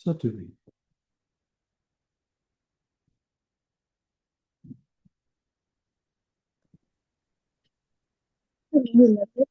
Certainly. You love it.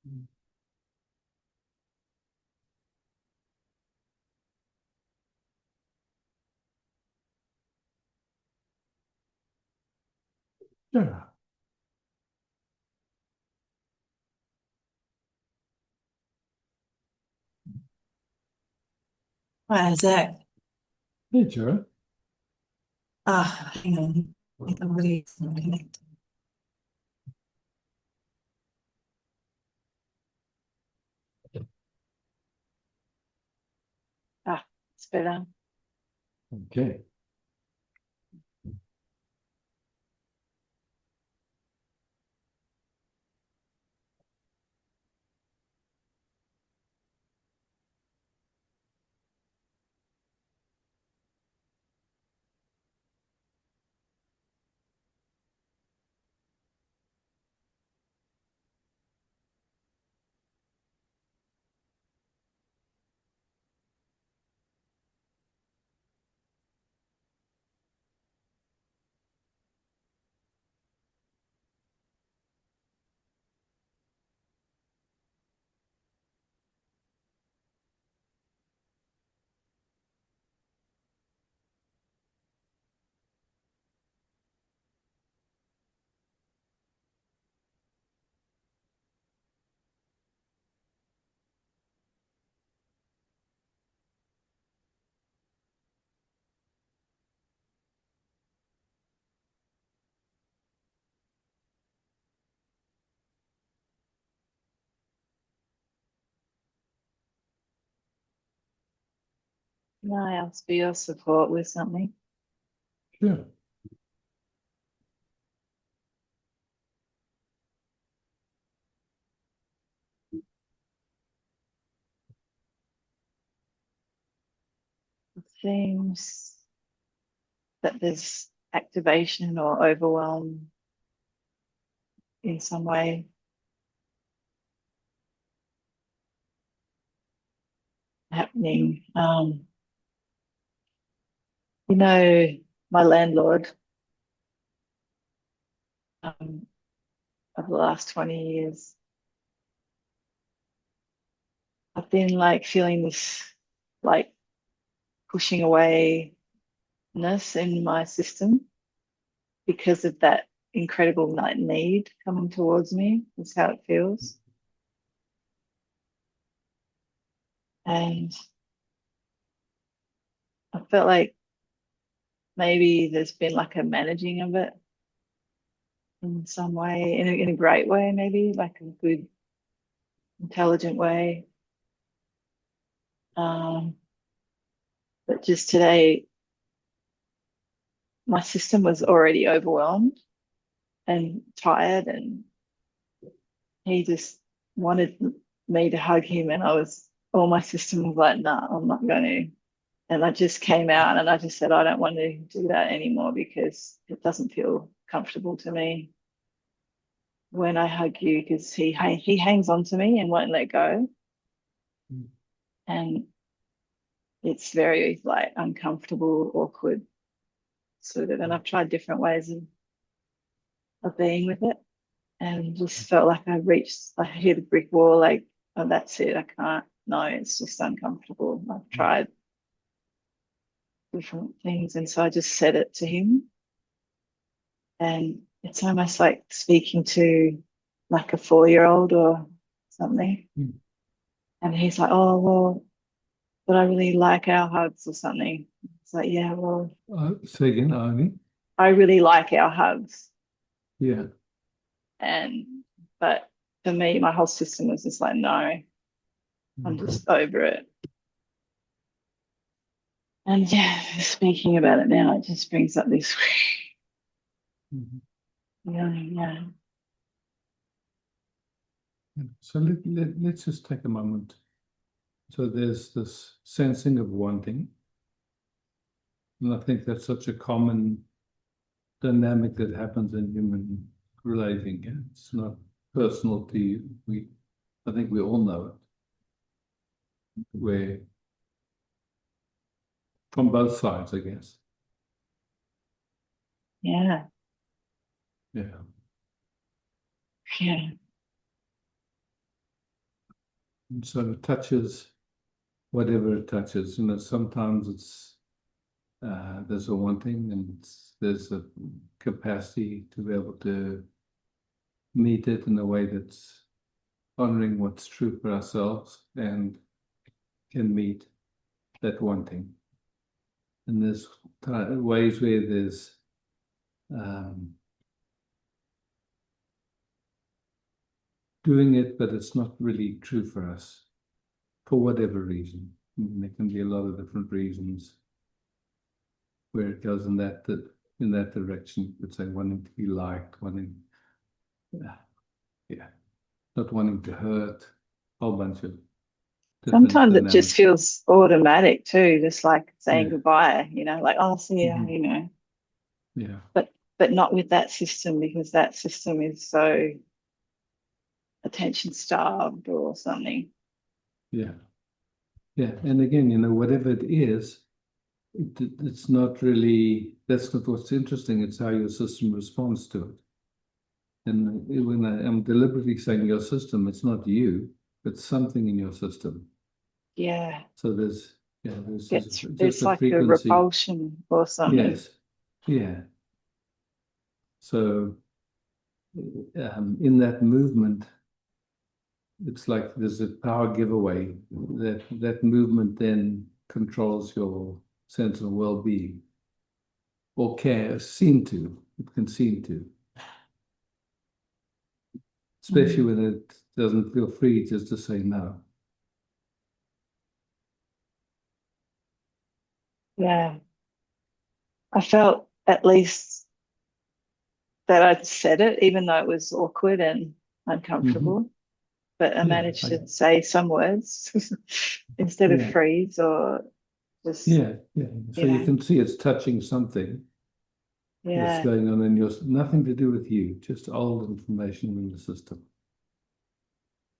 Yeah. Hi, Zach. Hey, Jared. Hang on. I think I'm really connected. It's better. Okay. Can I ask for your support with something? Sure. It seems that there's activation or overwhelm in some way happening. You know, my landlord, um, of the last 20 years, I've been like feeling this like pushing awayness in my system because of that incredible like need coming towards me, is how it feels. And I felt like maybe there's been like a managing of it in some way, in a great way, maybe like a good, intelligent way. Um, but just today, my system was already overwhelmed and tired, and he just wanted me to hug him, and all my system was like, "Nah, I'm not going to." And I just came out and I just said, I don't want to do that anymore because it doesn't feel comfortable to me when I hug you, because he hangs on to me and won't let go. And it's very like uncomfortable, awkward, sort of. And I've tried different ways of being with it, and just felt like I hit a brick wall, like, oh, that's it. I can't. No, it's just uncomfortable. I've tried different things. And so I just said it to him. And it's almost like speaking to like a 4-year-old or something. Mm. And he's like, oh, well, but I really like our hugs or something. It's like, yeah, well, Say again, Arnie. I really like our hugs. Yeah. And, but for me, my whole system was just like, no, I'm Mhm. just over it. And yeah, speaking about it now, it just brings up this, Mhm. yeah. So let's just take a moment. So there's this sensing of wanting, and I think that's such a common dynamic that happens in human relating. Yeah? It's not personal to you. I think we all know it. Where from both sides, I guess. Yeah, Yeah. yeah. And so it touches whatever it touches. You know, sometimes it's there's a wanting and there's a capacity to be able to meet it in a way that's honoring what's true for ourselves and can meet that wanting. And there's ways where there's um, doing it, but it's not really true for us for whatever reason. I mean, there can be a lot of different reasons where it goes in that direction. It's like wanting to be liked, wanting, yeah, not wanting to hurt, a whole bunch of different Sometimes it just dynamics. feels automatic too, just like saying Yeah, goodbye, like, oh, see ya, mhm, yeah, but not with that system because that system is so attention starved or something. yeah, yeah. And again, whatever it is, it's not really, that's not what's interesting. It's how your system responds to it. And when I'm deliberately saying your system, it's not you, it's something in your system. Yeah, So there's just it's a like a frequency. repulsion or something. Yes. Yeah. So in that movement, it's like there's a power giveaway. That movement then controls your sense of well-being or care, seem to. It can seem to, especially Mm. when it doesn't feel free just to say no. Yeah, I felt at least that I'd said it, even though it was awkward and Hmm. uncomfortable. But I Yeah. managed to say some words instead of Yeah. freeze or just, Yeah. Yeah. So you you know, can see it's touching something that's yeah, going on in your, nothing to do with you, just old information in the system.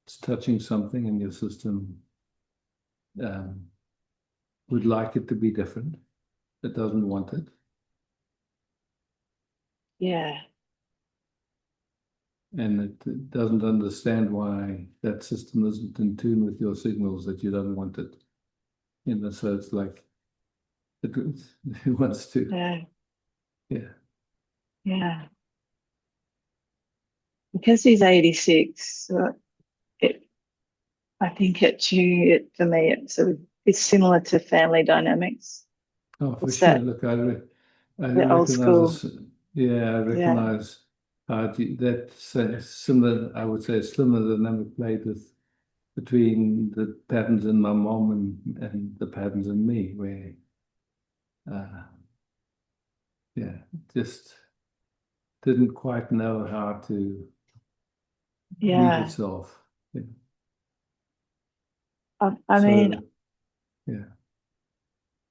It's touching something in your system. Um, would like it to be different. It doesn't want it. yeah, And it doesn't understand why that system isn't in tune with your signals that you don't want it. So it's like it, it wants to, yeah, yeah. yeah. Because he's 86, it, I think for me, it's similar to family dynamics. Oh, for It's sure. that Look, I the old recognize school, this. Yeah, I yeah, recognize that's similar. I would say similar dynamic played with between the patterns in my mom and the patterns in me, where uh, yeah, just didn't quite know how to meet yeah. itself. Yeah. I mean, So yeah.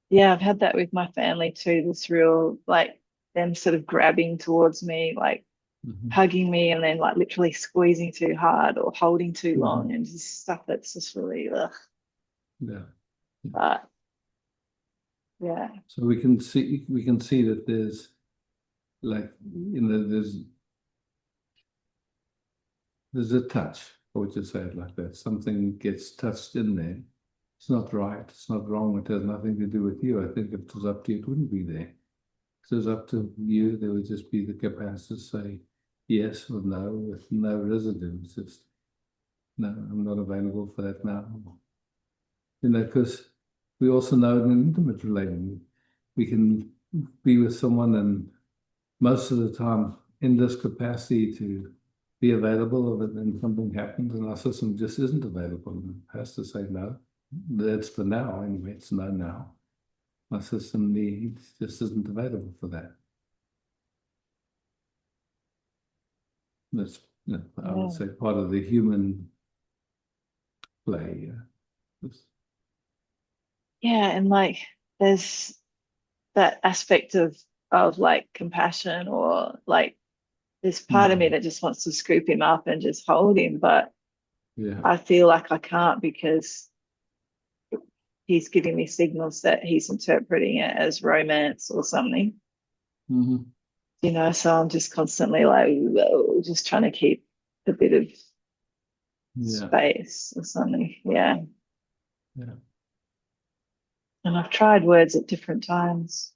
yeah, I've had that with my family too. This real like them sort of grabbing towards me, like Hmm. hugging me, and then like literally squeezing too hard or holding too Hmm. long, and just stuff that's just really ugh. Yeah. Yeah. But yeah, So we can see that there's like there's a touch, I would just say it like that. Something gets touched in there. It's not right. It's not wrong. It has nothing to do with you. I think if it was up to you, it wouldn't be there. If it was up to you, there would just be the capacity to say yes or no with no residue. It's just, no, I'm not available for that now. Because we also know in an intimate relationship, we can be with someone and most of the time in this capacity to be available, but then something happens and our system just isn't available and has to say no. That's for now anyway. It's no now. My system needs just isn't available for that. That's, I would yeah, say, part of the human play. yeah, and like there's that aspect of like compassion or like there's part of me Mhm. that just wants to scoop him up and just hold him, but Yeah. I feel like I can't because he's giving me signals that he's interpreting it as romance or something, Hmm. so I'm just constantly like, whoa, just trying to keep a bit of Yeah, space or something. Yeah. yeah. And I've tried words at different times,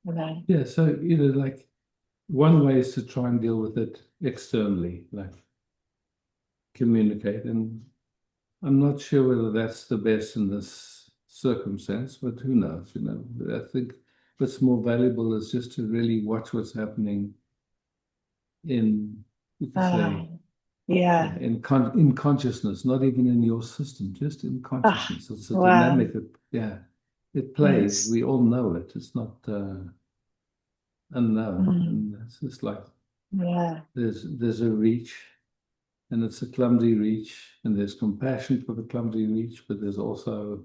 you know. Yeah, so like one way is to try and deal with it externally, like communicate. And I'm not sure whether that's the best in this circumstance, but who knows, I think what's more valuable is just to really watch what's happening in, you could Uh, say, yeah. yeah, in consciousness, not even in your system, just in Ah, consciousness. It's a wow. dynamic that, yeah, it plays. Yes. We all know it. It's not unknown. Mm, And it's just like yeah. there's a reach, and it's a clumsy reach, and there's compassion for the clumsy reach, but there's also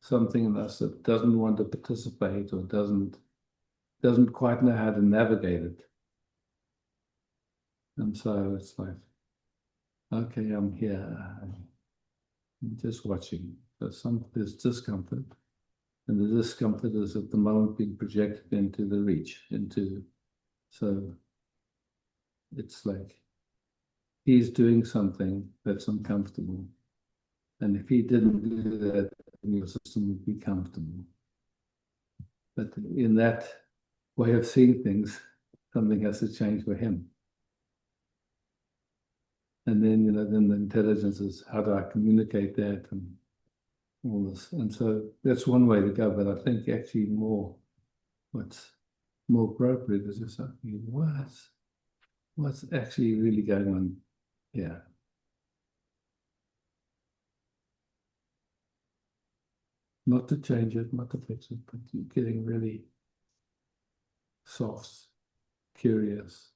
something in us that doesn't want to participate or doesn't quite know how to navigate it. And so it's like, okay, I'm here. I'm just watching. There's discomfort, and the discomfort is at the moment being projected into the reach, so it's like he's doing something that's uncomfortable. And if he didn't do that, then your system would be comfortable. But in that way of seeing things, something has to change for him. And then, then the intelligence is how do I communicate that and all this. And so that's one way to go. But I think actually what's more appropriate is just asking, what's actually really going on here? Not to change it, not to fix it, but you're getting really soft, curious.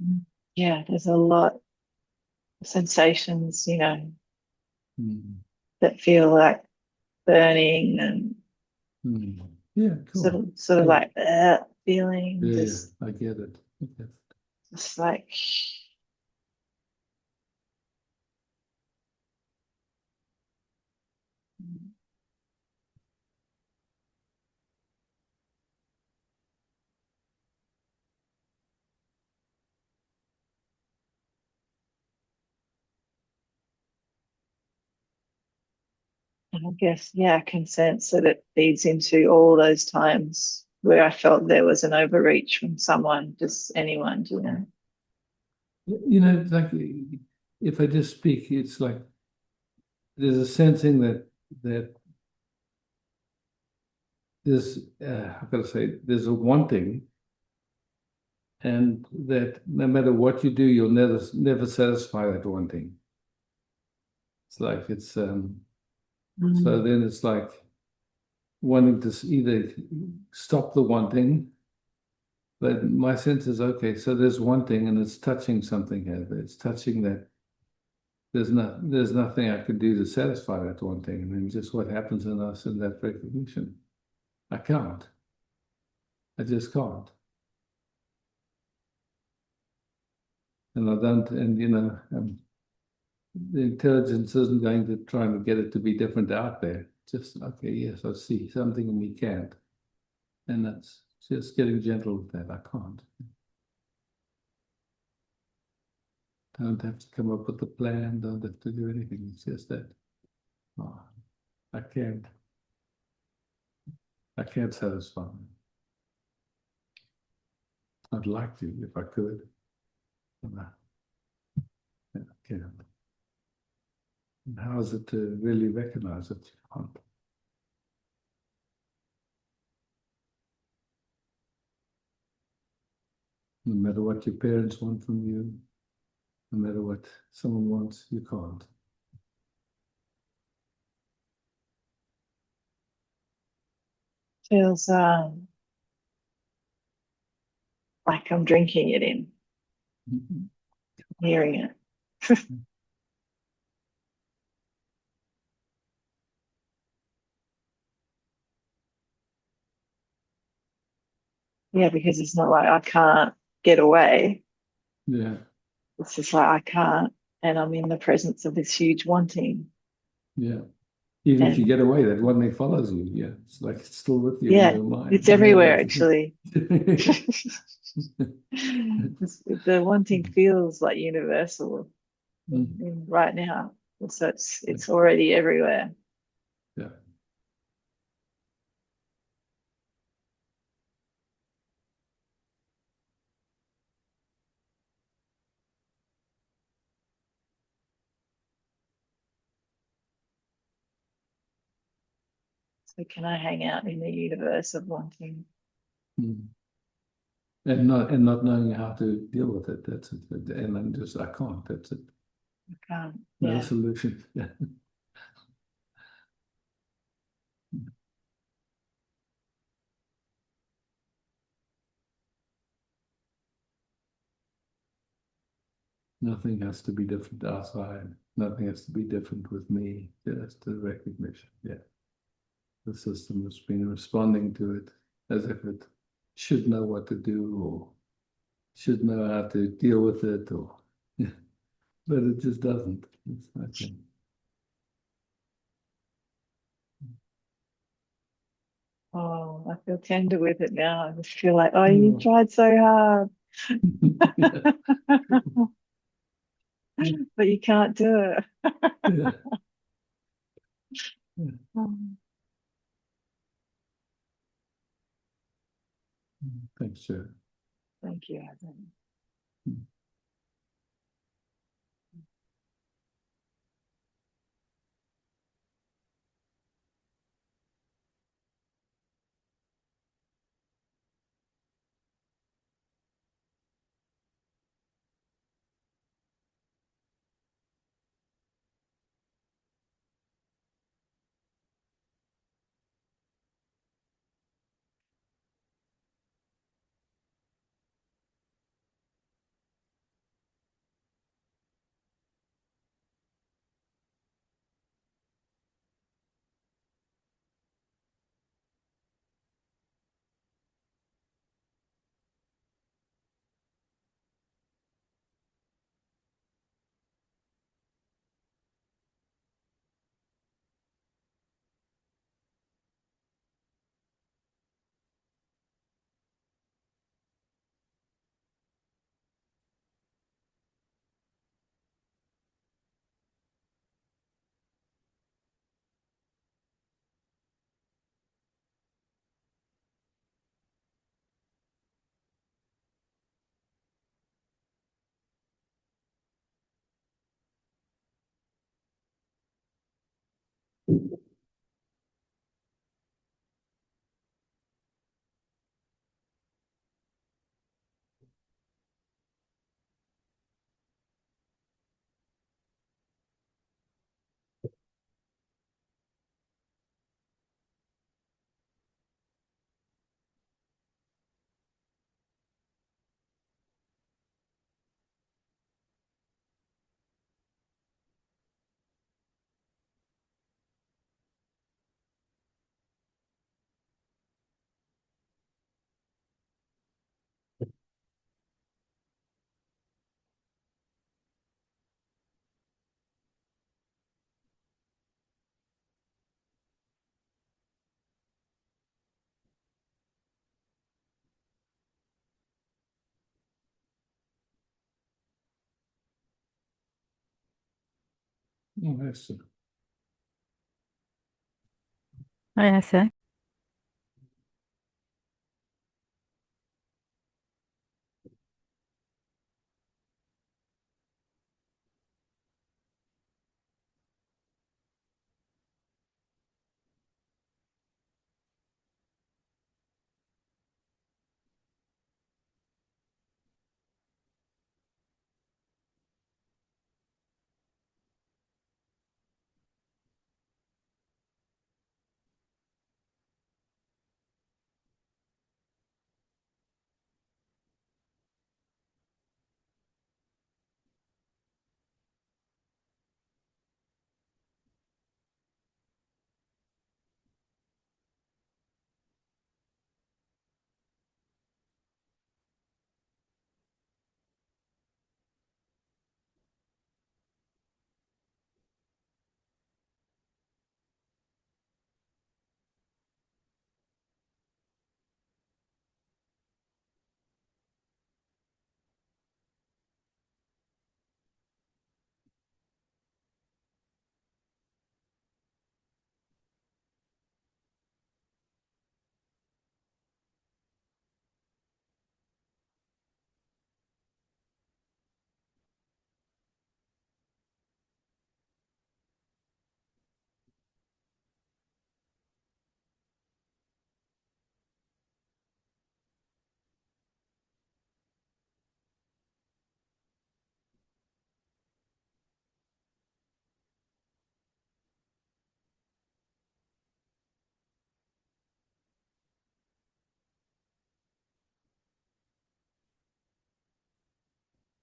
Mm. Yeah, there's a lot of sensations, Mm. that feel like burning and Mm. Yeah, sort cool. of sort of Yeah, like feeling, yeah, yeah. just I get it. Okay. just like and I guess, yeah, I can sense that it feeds into all those times where I felt there was an overreach from someone, just anyone. Like if I just speak, it's like there's a sensing that there's I've got to say there's a wanting, and that no matter what you do, you'll never satisfy that wanting. It's like it's so Mm. then it's like wanting to either stop the wanting, but my sense is okay. So there's wanting, and it's touching something here. It's touching that. There's nothing I could do to satisfy that wanting, and then just what happens in us in that recognition. I can't. I just can't. And I don't, and the intelligence isn't going to try and get it to be different out there. Just, okay, yes, I see something in me can't. And that's just getting gentle with that. I can't. Don't have to come up with a plan, don't have to do anything. It's just that, oh, I can't. I can't satisfy me. I'd like to if I could. But I can't. And how is it to really recognize that you can't? No matter what your parents want from you, no matter what someone wants, you can't. Feels like I'm drinking it in, Mhm. hearing it. Yeah, because it's not like I can't get away. Yeah, It's just like I can't, and I'm in the presence of this huge wanting. yeah, Even if you And get away, that one thing follows you. Yeah, it's like it's still with you in yeah, your mind. it's everywhere Yeah. actually. The one thing feels like universal Mm, right now. So it's already everywhere. yeah. So can I hang out in the universe of wanting? Mm. And not knowing how to deal with it. That's it. And I'm just I can't. That's it. I can't. No Yeah. solution. Yeah. Nothing has to be different outside. Nothing has to be different with me. Just the recognition. Yeah. The system has been responding to it as if it should know what to do or should know how to deal with it or yeah. But it just doesn't. It's nothing. Oh, I feel tender with it now. I just feel like, oh, you Oh. tried so hard, Yeah. but you can't do it. Yeah. Yeah. Um, Thanks, Joe. Thank you, Adam. Oh, that's Ouais, c'est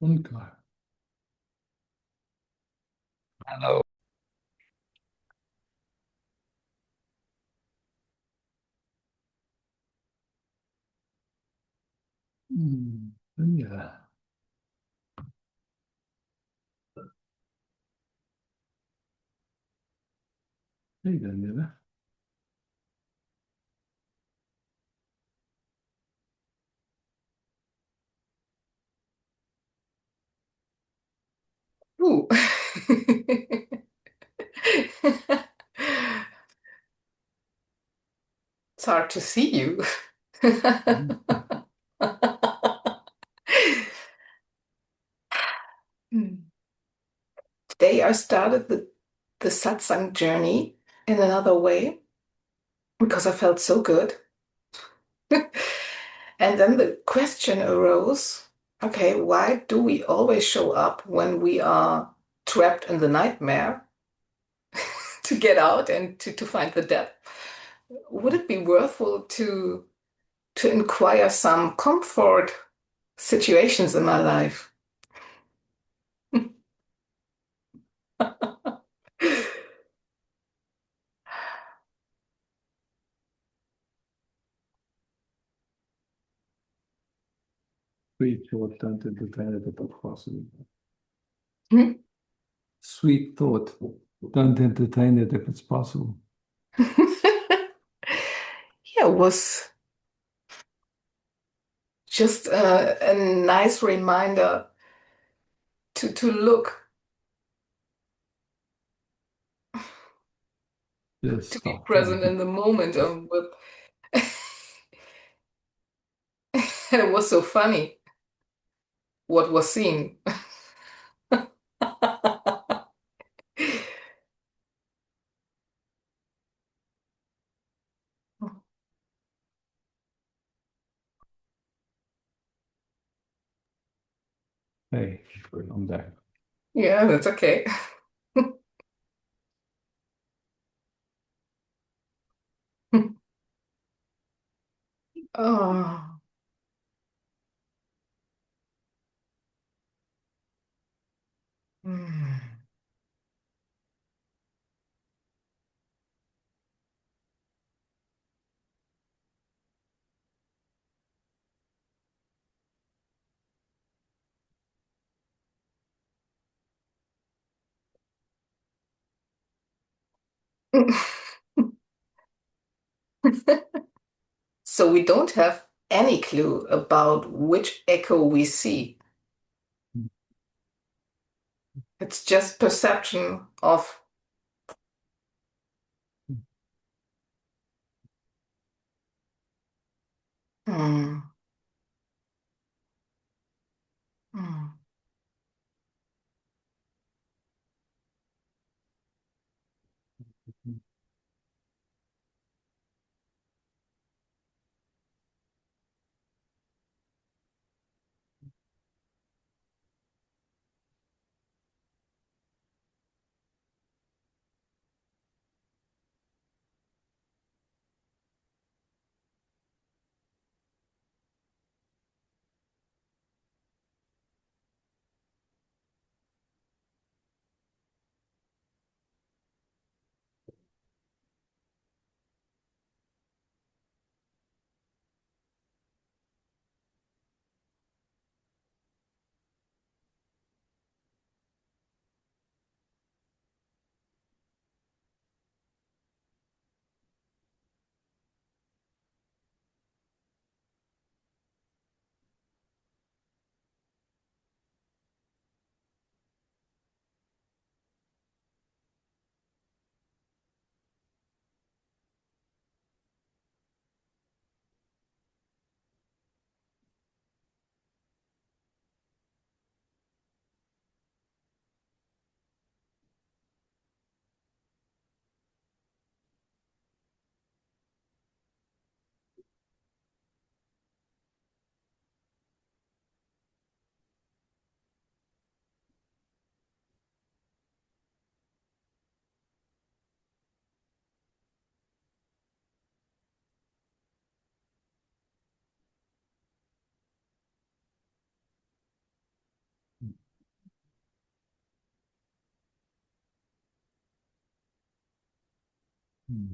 Unklar. Hello. Ja. Hey, Daniela. Ooh. It's hard to see you. Hmm. Today I started the satsang journey in another way because I felt so good. And then the question arose, okay, why do we always show up when we are trapped in the nightmare to get out and to find the depth? Would it be worthwhile to inquire some comfort situations in my life? Sweet thought, don't entertain it if it's possible. Hmm? Sweet thought, don't entertain it if it's possible. Yeah, it was just a nice reminder to look, Just to be stop. present in the moment. With and it was so funny what was seen. Hey, I'm back. Yeah, that's okay. Oh. Hmm. So we don't have any clue about which echo we see. It's just perception of. Hmm. Hmm. Hmm.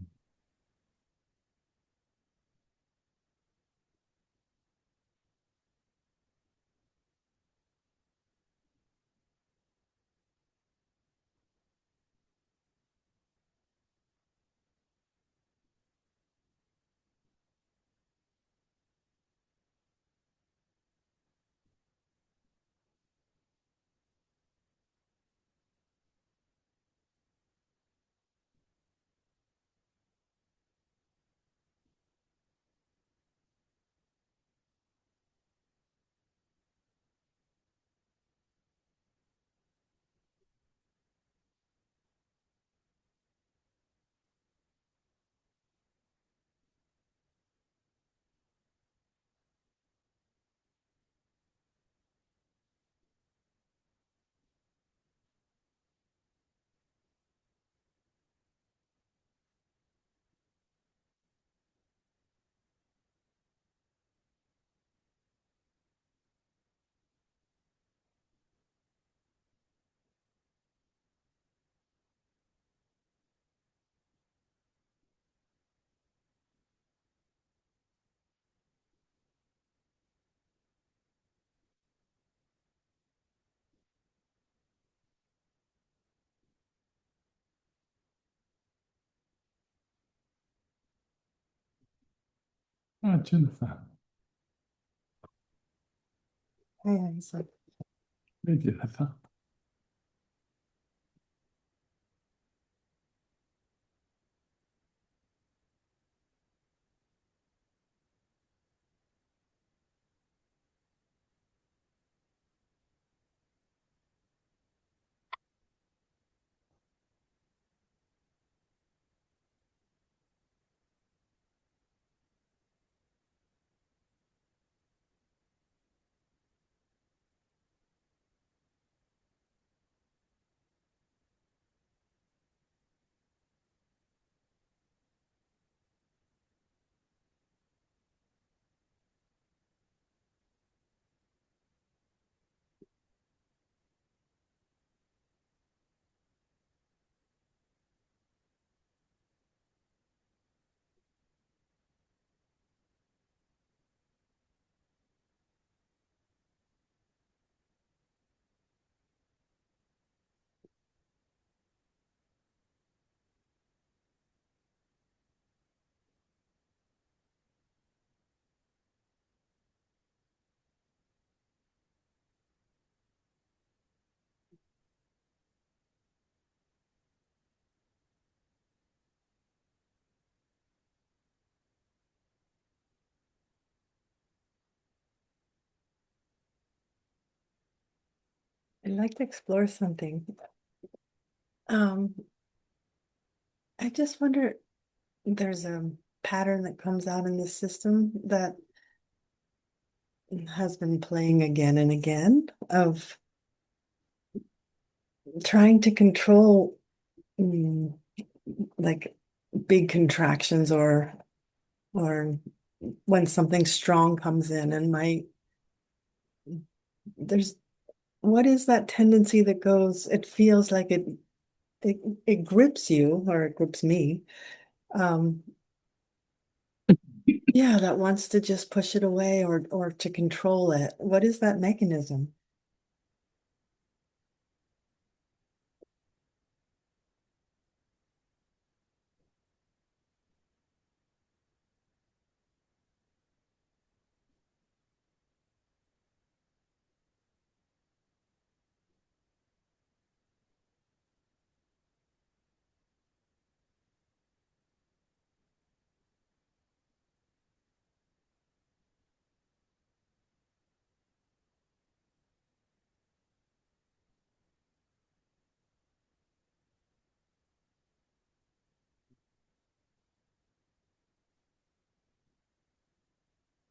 Ah, Jennifer. Hey, Isaac. Hey, Jennifer. I'd like to explore something. Um, I just wonder, there's a pattern that comes out in the system that has been playing again and again of trying to control like big contractions or when something strong comes in and there's what is that tendency that goes, it feels like it grips you or it grips me. Um, yeah, that wants to just push it away or to control it. What is that mechanism?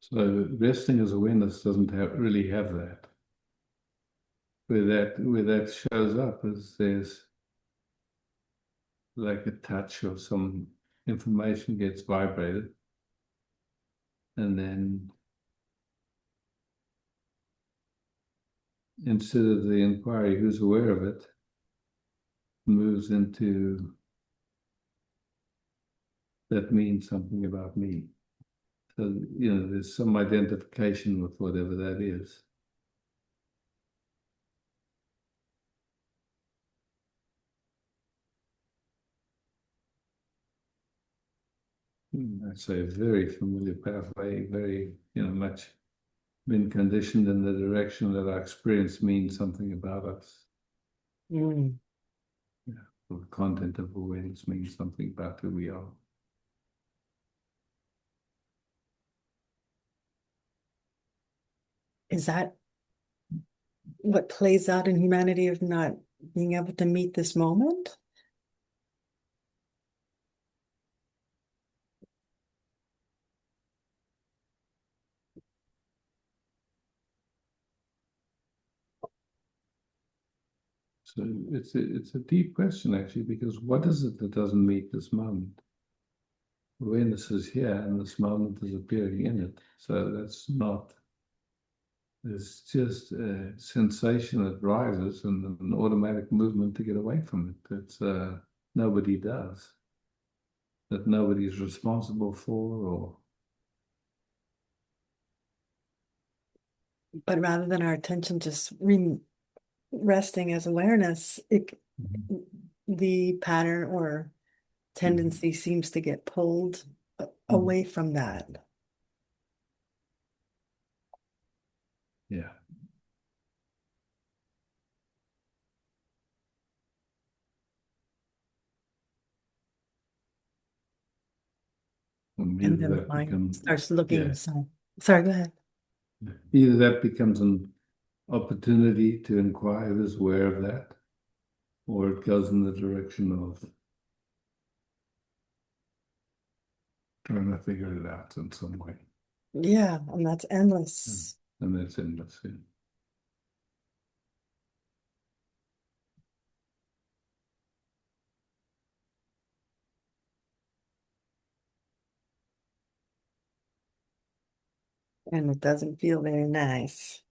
So resting as awareness doesn't really have that. Where that shows up is there's like a touch or some information gets vibrated, and then instead of the inquiry who's aware of it, moves into that means something about me. So, there's some identification with whatever that is. That's a very familiar pathway, very, much been conditioned in the direction that our experience means something about us. Mm. Or the content of awareness means something about who we are. Is that what plays out in humanity of not being able to meet this moment? So it's a deep question, actually, because what is it that doesn't meet this moment? Awareness is here and this moment is appearing in it. So that's not, it's just a sensation that rises and an automatic movement to get away from it. That's nobody does. That nobody is responsible for, or But rather than our attention just resting as awareness, the pattern or tendency seems to get pulled away from that. yeah. And Either then the that mind becomes, starts looking. yeah. So, sorry, go ahead. Either that becomes an opportunity to inquire who's aware of that, or it goes in the direction of trying to figure it out in some way. Yeah, and that's endless. And that's endless. Yeah. And it doesn't feel very nice.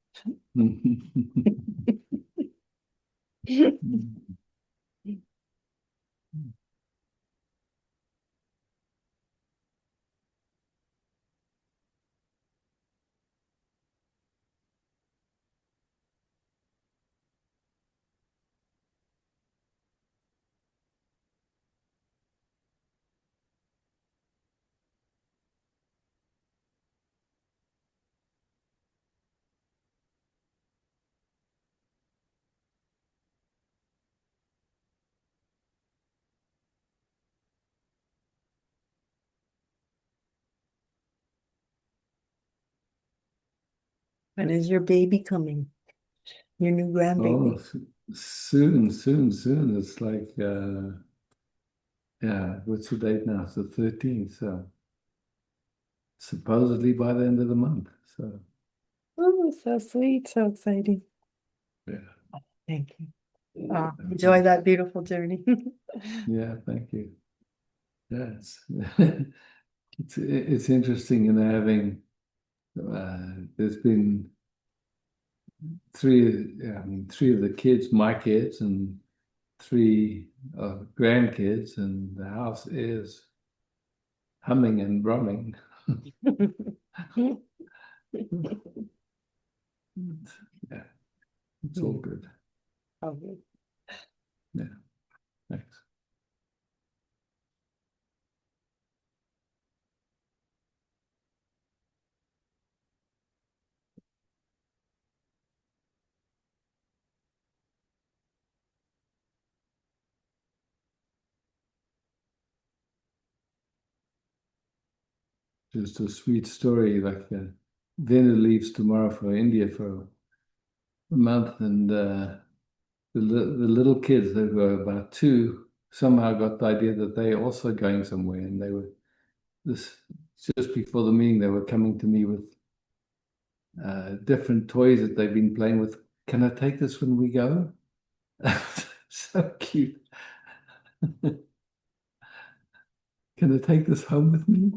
When is your baby coming? Your new grandbaby? Oh, soon. It's like, yeah, what's the date now? It's the 13th. So supposedly by the end of the month. So, Oh, so sweet, so exciting. yeah. Thank you. Enjoy that beautiful journey. Yeah, thank you. Yes. It's interesting in having, there's been three of the kids, my kids, and three grandkids, and the house is humming and drumming. Yeah, it's all good. Okay. Yeah, thanks. Just a sweet story. Like Vena leaves tomorrow for India for a month, and the little kids that were about two somehow got the idea that they also going somewhere, and they were this just before the meeting. They were coming to me with different toys that they've been playing with. Can I take this when we go? So cute. Can I take this home with me?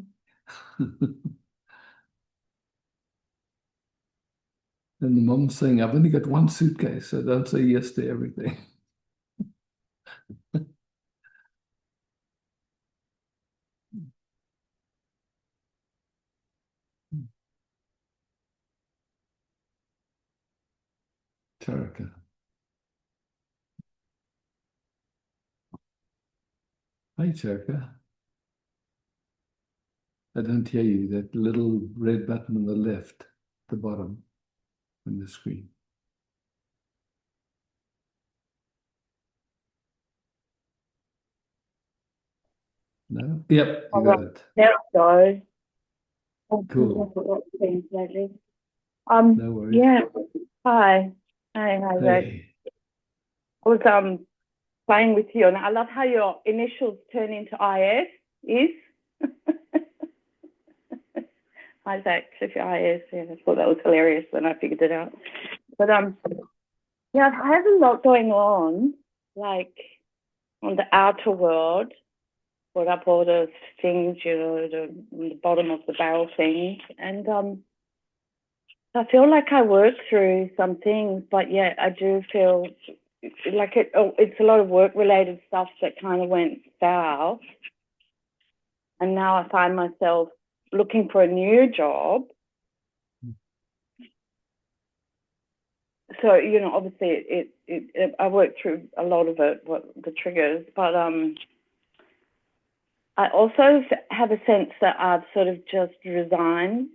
And the mom's saying, I've only got one suitcase, so don't say yes to everything. Taraka. Hi, Taraka. I don't hear you. That little red button on the left, the bottom on the screen. No? Yep, you got it. There we go. Cool. Lately. No worries. Yeah. Hi. Hi, Rex. Hey. I was playing with you, and I love how your initials turn into IS. Is. Isaac, Cliffy IS. Yeah, I thought that was hilarious when I figured it out. But yeah, I have a lot going on, like on the outer world. Put up all those things, you know, on the bottom of the barrel things, and I feel like I work through some things, but yet I do feel like it's a lot of work-related stuff that kind of went south. And now I find myself looking for a new job. So, you know, obviously I worked through a lot of it, the triggers, but I also have a sense that I've sort of just resigned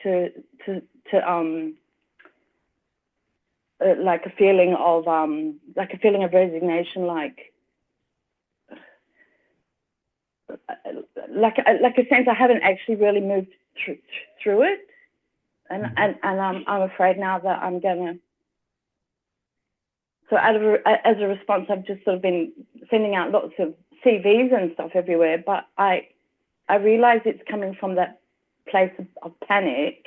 to like a feeling of resignation, like a sense I haven't actually really moved through it, and I'm afraid now that I'm gonna. So as a response, I've just sort of been sending out lots of CVs and stuff everywhere, but I realize it's coming from that place of panic.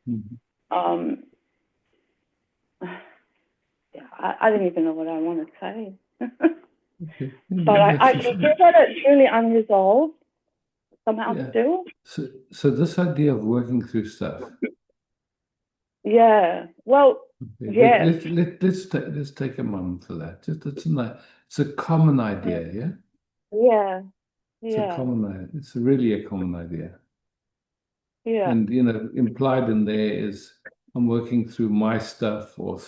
Mm-hmm. Yeah, I don't even know what I want to say. Okay. But I feel that it's really unresolved somehow still. So this idea of working through stuff. Yeah. Well, Okay. yeah. Let's take a moment for that. It's a common idea, yeah? Yeah. It's really a common idea. Yeah. And you know, implied in there is I'm working through my stuff or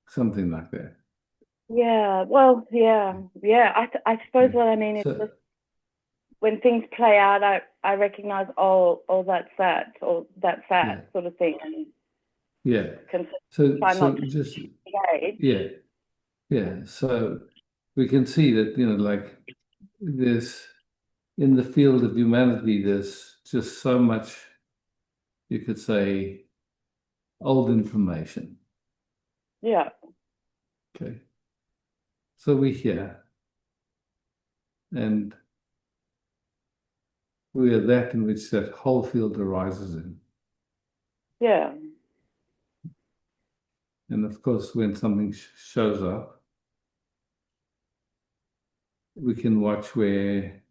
something like that. Yeah. Well, yeah. I suppose what I mean is just when things play out, I recognize, that's that, or that's that sort of thing. And So try not to just engage. So we can see that, you know, like this in the field of humanity, there's just so much, you could say, old information. Yeah. Okay. So we're here, and we are that in which that whole field arises in. Yeah. And of course, when something shows up, we can watch where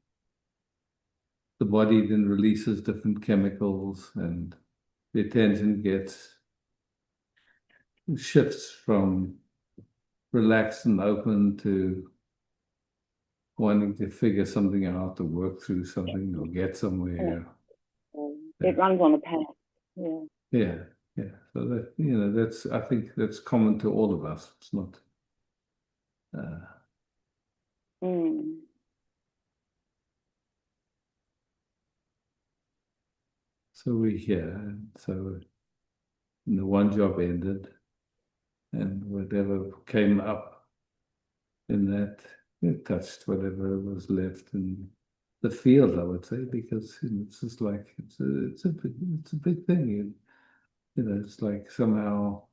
the body then releases different chemicals and the attention shifts from relaxed and open to wanting to figure something out or work through something or get somewhere. It runs on a path. Yeah. So that, you know, I think that's common to all of us. It's not. So we're here, and so the one job ended, and whatever came up in that, it touched whatever was left in the field, I would say, because you know, it's just like it's a big thing. You know, it's like somehow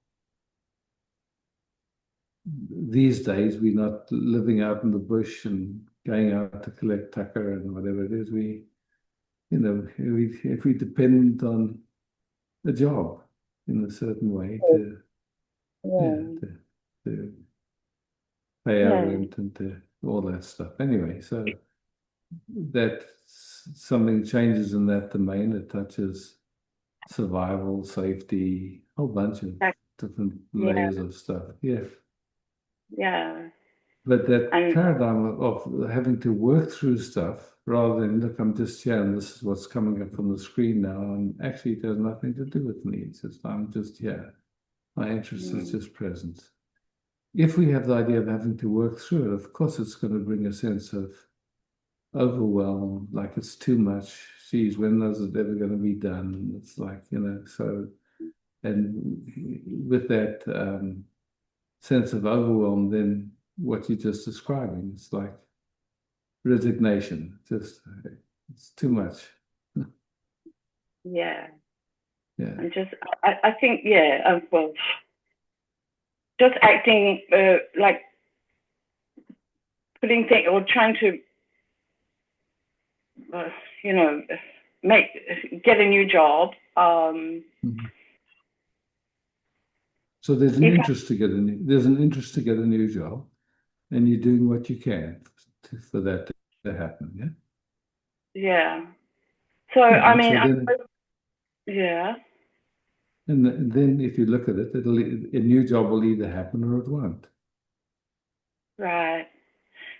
these days we're not living out in the bush and going out to collect tucker and whatever it is. You know, if we depend on a job in a certain way to pay our rent and to all that stuff. Anyway, so that something changes in that domain. It touches survival, safety, a whole bunch of different layers of stuff. Yeah. But that paradigm of having to work through stuff rather than, look, I'm just here and this is what's coming up on the screen now, and actually it has nothing to do with me. It's just, I'm just here. My interest is just present. If we have the idea of having to work through it, of course, it's going to bring a sense of overwhelm, like it's too much. Geez, when is it ever going to be done? It's like, so, and with that sense of overwhelm, then what you're just describing, it's like resignation, just, it's too much. Yeah. Yeah. And just, I think, yeah, well, just acting like putting things or trying to, get a new job. So there's an If I- interest to get a new job, and you're doing what you can for that to happen. Yeah. Yeah. So, Yeah, I and mean, so then, yeah. and then if you look at it, a new job will either happen or it won't. Right.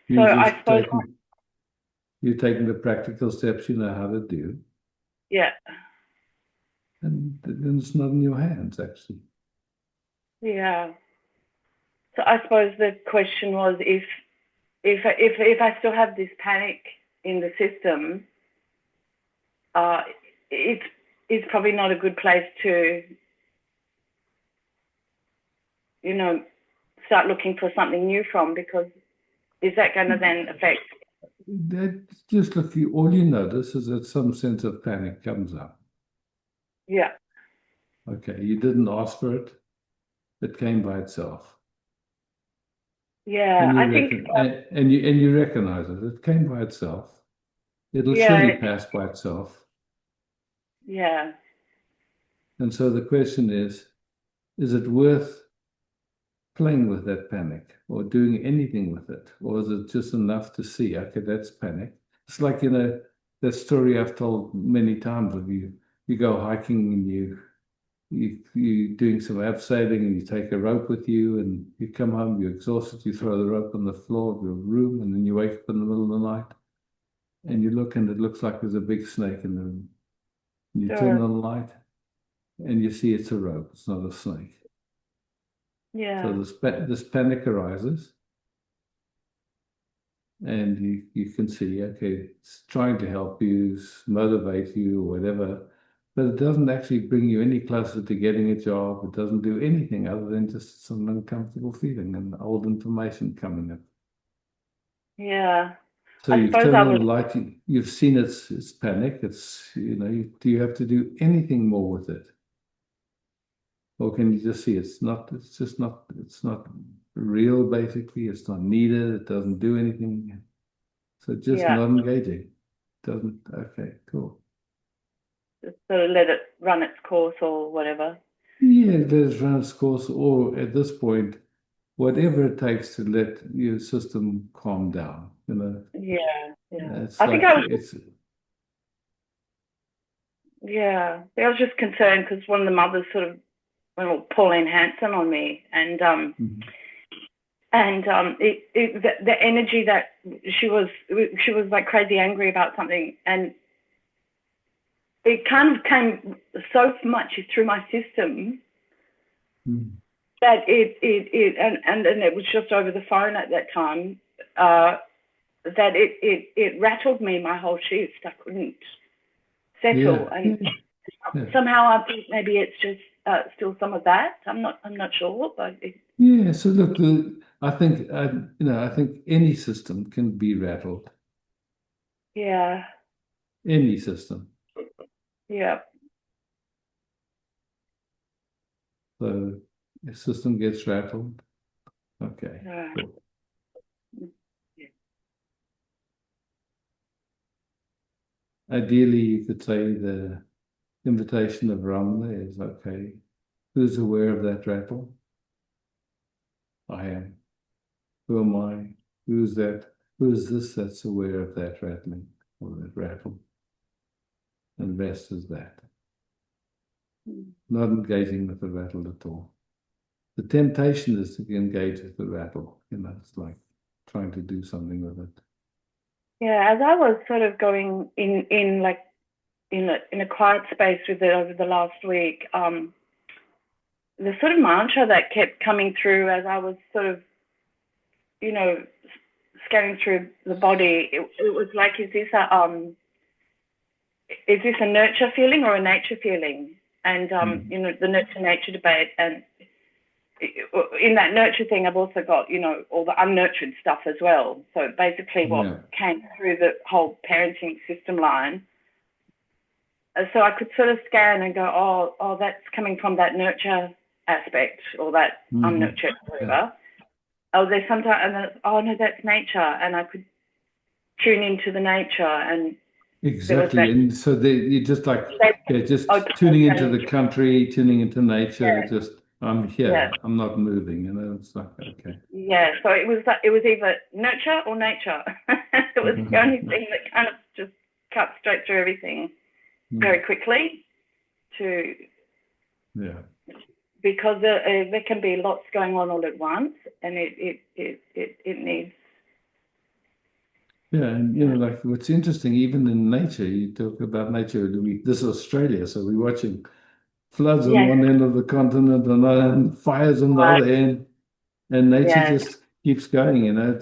So You I just suppose, you're taking the practical steps you know how to do, yeah. and then it's not in your hands actually. Yeah. So I suppose the question was if I still have this panic in the system, it's probably not a good place to, start looking for something new from, because is that going to then affect? That just look, all you notice is that some sense of panic comes up. Yeah. Okay, you didn't ask for it; it came by itself. Yeah, And I think. you recognize it. It came by itself. It'll Yeah. surely pass by itself. Yeah. And so the question is it worth playing with that panic or doing anything with it? Or is it just enough to see, okay, that's panic? It's like, that story I've told many times of you go hiking and you doing some abseiling and you take a rope with you and you come home, you're exhausted, you throw the rope on the floor of your room and then you wake up in the middle of the night and you look and it looks like there's a big snake in the room. And you turn on the light and you see it's a rope, it's not a snake. Yeah. So this panic arises and you can see, okay, it's trying to help you, motivate you or whatever, but it doesn't actually bring you any closer to getting a job. It doesn't do anything other than just some uncomfortable feeling and old information coming up. Yeah. So I you suppose turn I on would. the light, you've seen it's panic. It's, do you have to do anything more with it? Or can you just see it's not real, basically. It's not needed. It doesn't do anything. So just Yeah. not engaging. Doesn't, okay, cool. Just sort of let it run its course or whatever. Yeah, let it run its course, or at this point, whatever it takes to let your system calm down. Yeah. Yeah. It's I like think I was. it's Yeah. I was just concerned because one of the mothers sort of went all Pauline Hanson on me, and mhm. the energy that she was like crazy angry about something, and it kind of came so much through my system that and it was just over the phone at that time, that it rattled me, my whole shift. I couldn't settle, and somehow I think maybe it's just still some of that. I'm not sure, but Yeah. So look, I think I think any system can be rattled. yeah, Any system. yeah, So the system gets rattled. Okay. yeah. Cool. Ideally, you could say the invitation of Ramana is, okay, who's aware of that rattle? I am. Who am I? Who's that? Who's this that's aware of that rattling or that rattle? And rest is that. Not engaging with the rattle at all. The temptation is to engage with the rattle. It's like trying to do something with it. Yeah, as I was sort of going in a quiet space with it over the last week, the sort of mantra that kept coming through as I was sort of, you know, scanning through the body, it was like, is this a nurture feeling or a nature feeling? And you know, the nurture nature debate, and in that nurture thing, I've also got, you know, all the unnurtured stuff as well. So basically, what came through the whole parenting system line. So I could sort of scan and go, oh, that's coming from that nurture aspect, or that unnurtured, whatever. Oh, there's sometimes, and then, oh no, that's nature, and I could tune into the nature, and exactly. And so you just like, just tuning into the country, tuning into nature. Just I'm here, I'm not moving. You know, it's like okay. Yeah, so it was either nurture or nature. It was the only thing that kind of just cut straight through everything very quickly. Because there can be lots going on all at once, and it needs. Yeah, and you know, like what's interesting, even in nature, you talk about nature. This is Australia, so we're watching floods on one end of the continent and fires on the other end, and nature just keeps going. You know,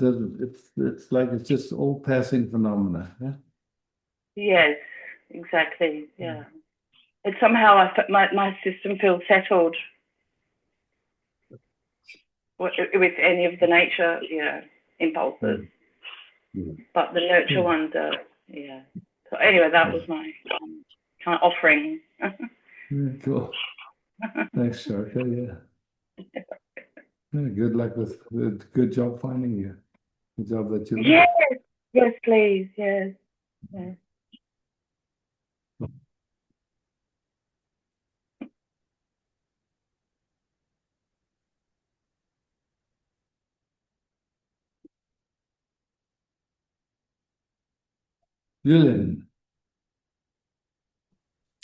it's like it's just all passing phenomena. Yeah? Yes, exactly. Yeah, it's somehow my system feels settled with any of the nature, you know, impulses, but the nurture ones are, So anyway, that was my kind of offering. Yeah, cool. Thanks, Sharka. Yeah. Good luck with good job finding you. Good job that you Yes, yes, please, yes. Julian.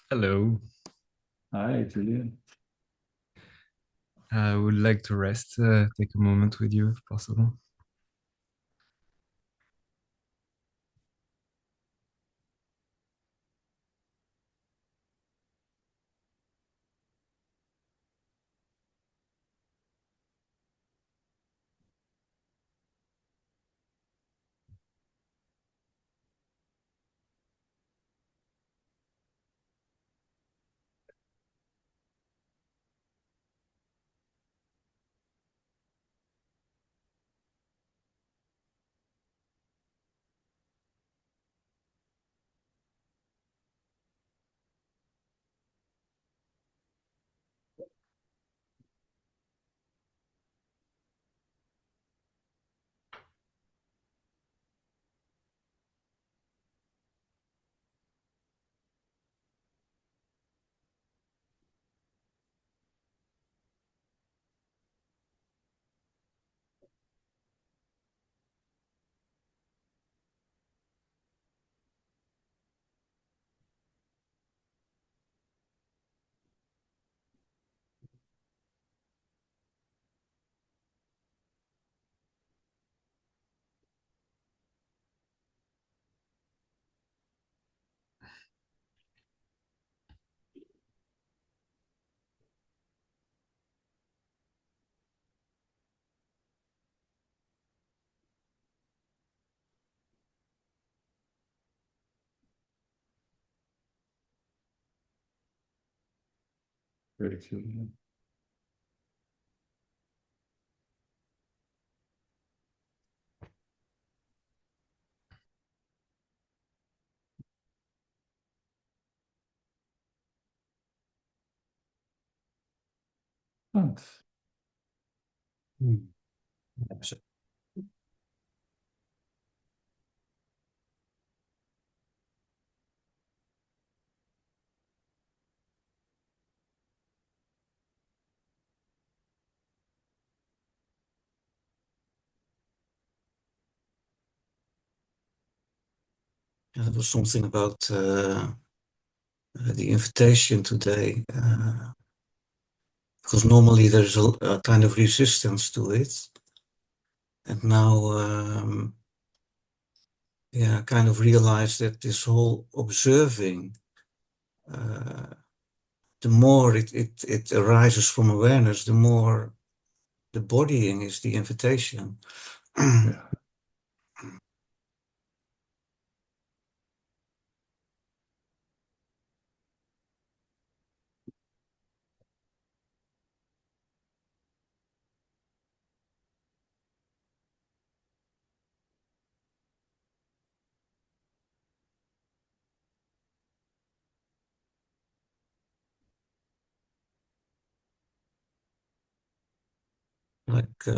Hello. Hi, Julian. I would like to rest, take a moment with you if possible. Great, Julian. Thanks. There was something about the invitation today, because normally there's a kind of resistance to it, and now, I kind of realized that this whole observing the more it arises from awareness, the more the bodying is the invitation. Yeah. Like I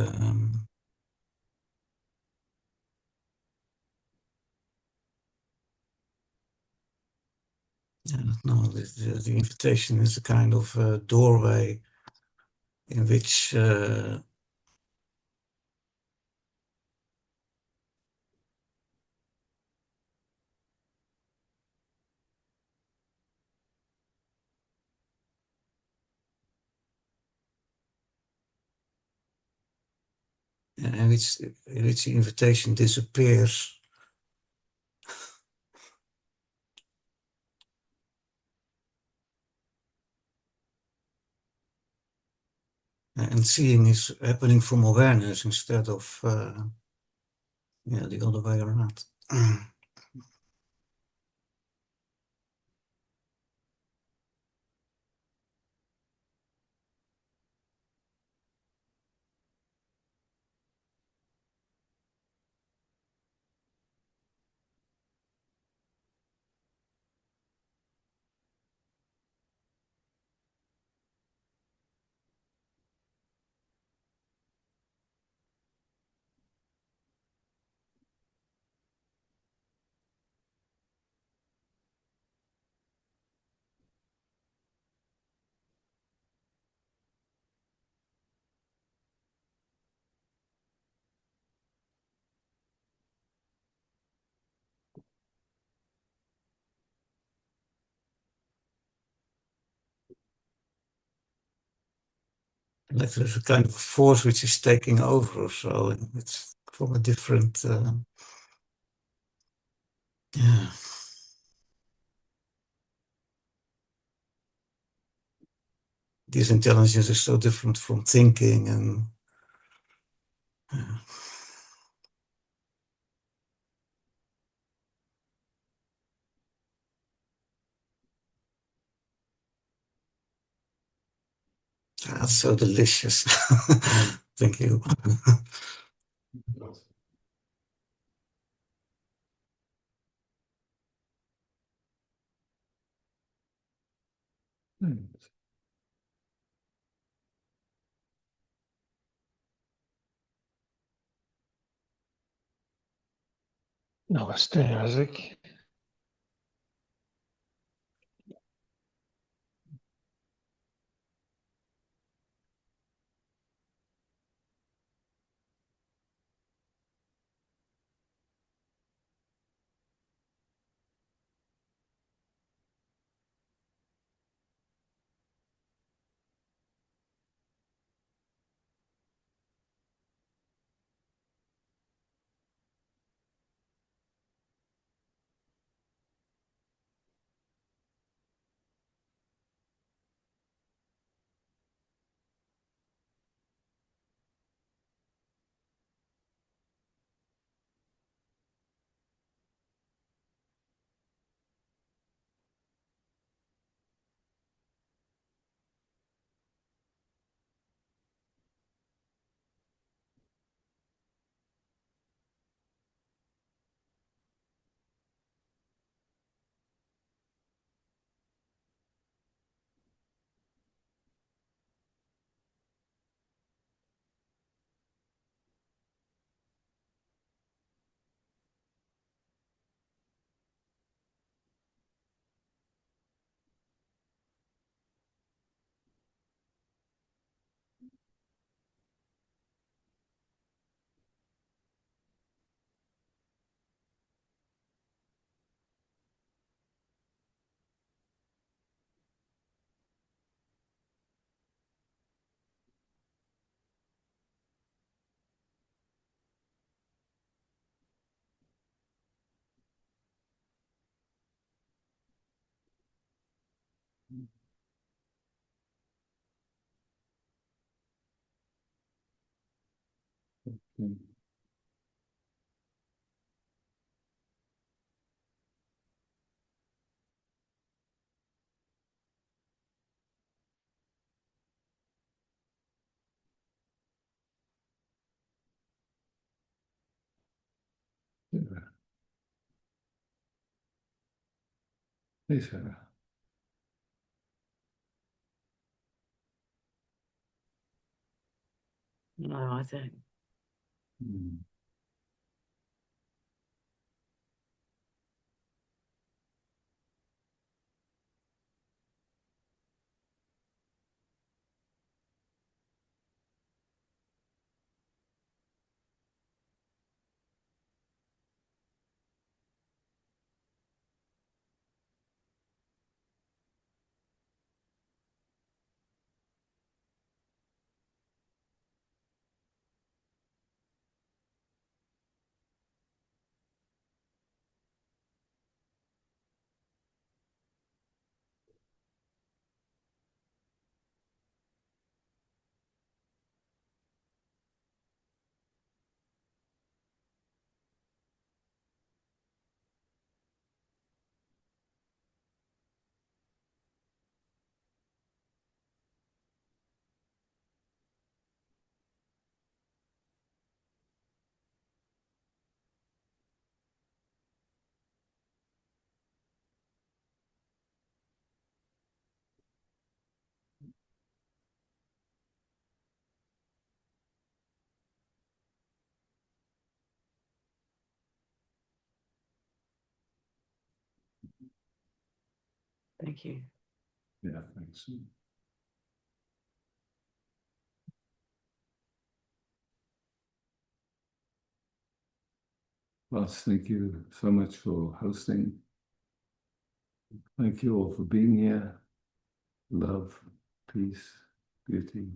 don't know, the invitation is a kind of doorway in which the invitation disappears. And seeing is happening from awareness instead of the other way around. Like there's a kind of force which is taking over, so it's from a different yeah. This intelligence is so different from thinking and that's so delicious. Thank you. Hmm. Namaste, Isaac. Okay. Sarah. Hey, Sarah. No, I don't. Hmm. Thank you. Yeah, thanks. Well, thank you so much for hosting. Thank you all for being here. Love, peace, beauty.